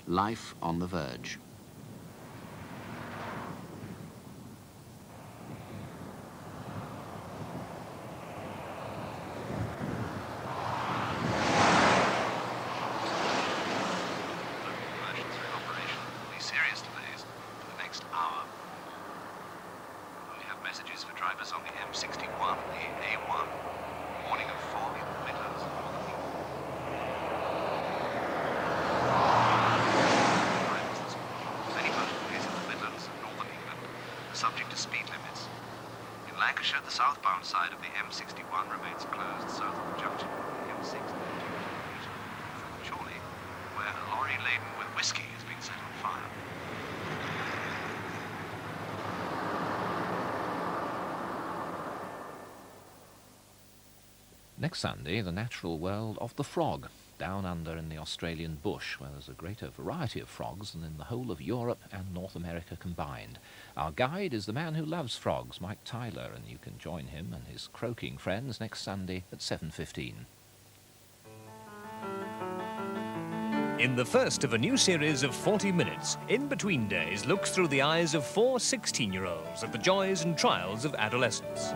Life on the Verge. Messages for drivers on the M61, the A1. Warning of fog in the Midlands and Northern England. Drivers this morning. Many motorways in the Midlands and Northern England are subject to speed limits. In Lancashire, the southbound side of the M61 remains closed south of the junction with the M6 from Chorley, where a lorry laden with whiskey has been set on fire. Next Sunday, the natural world of the frog, down under in the Australian bush, where there's a greater variety of frogs than in the whole of Europe and North America combined. Our guide is the man who loves frogs, Mike Tyler, and you can join him and his croaking friends next Sunday at 7:15. In the first of a new series of 40 minutes, In Between Days looks through the eyes of 4 16-year-olds at the joys and trials of adolescence.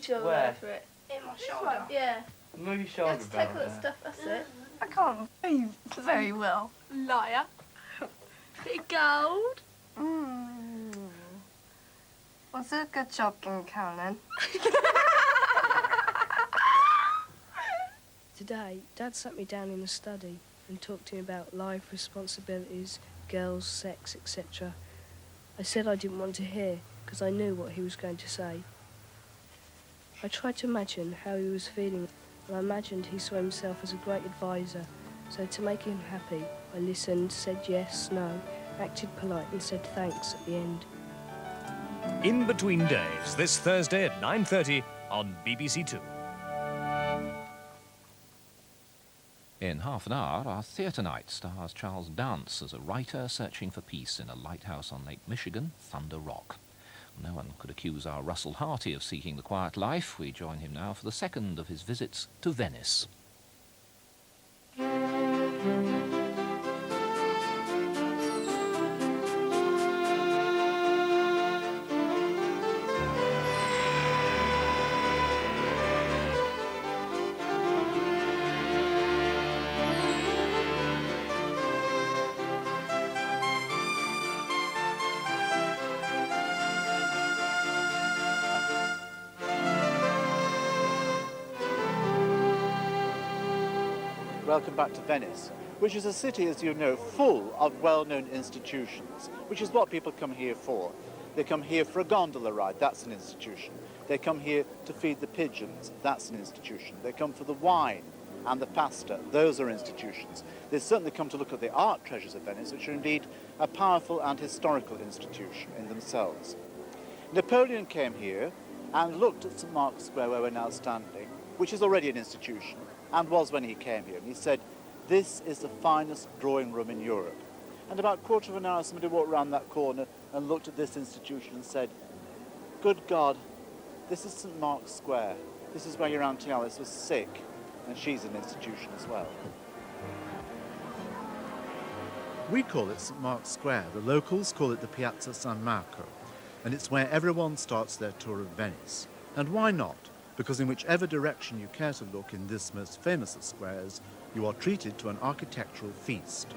Where? Over it. In my shoulder. Yeah. Move your You shoulder have to take back all that there. stuff, that's it. I can't breathe very well. Liar. Bit of gold. Was it a good job, Carolyn? Today, Dad sat me down in the study and talked to me about life, responsibilities, girls, sex, etc. I said I didn't want to hear because I knew what he was going to say. I tried to imagine how he was feeling, and I imagined he saw himself as a great advisor. So to make him happy, I listened, said yes, no, acted polite and said thanks at the end. In Between Days, this Thursday at 9:30 on BBC2. In half an hour, our theatre night stars Charles Dance as a writer searching for peace in a lighthouse on Lake Michigan, Thunder Rock. No one could accuse our Russell Harty of seeking the quiet life. We join him now for the second of his visits to Venice. Welcome back to Venice, which is a city, as you know, full of well-known institutions, which is what people come here for. They come here for a gondola ride, that's an institution. They come here to feed the pigeons, that's an institution. They come for the wine and the pasta, those are institutions. They certainly come to look at the art treasures of Venice, which are indeed a powerful and historical institution in themselves. Napoleon came here and looked at St. Mark's Square, where we're now standing, which is already an institution, and was when he came here. And he said, this is the finest drawing room in Europe. And about a quarter of an hour, somebody walked around that corner and looked at this institution and said, good God, this is St. Mark's Square. This is where your Auntie Alice was sick, and she's an institution as well. We call it St. Mark's Square. The locals call it the Piazza San Marco, and it's where everyone starts their tour of Venice. And why not? Because in whichever direction you care to look in this most famous of squares, you are treated to an architectural feast.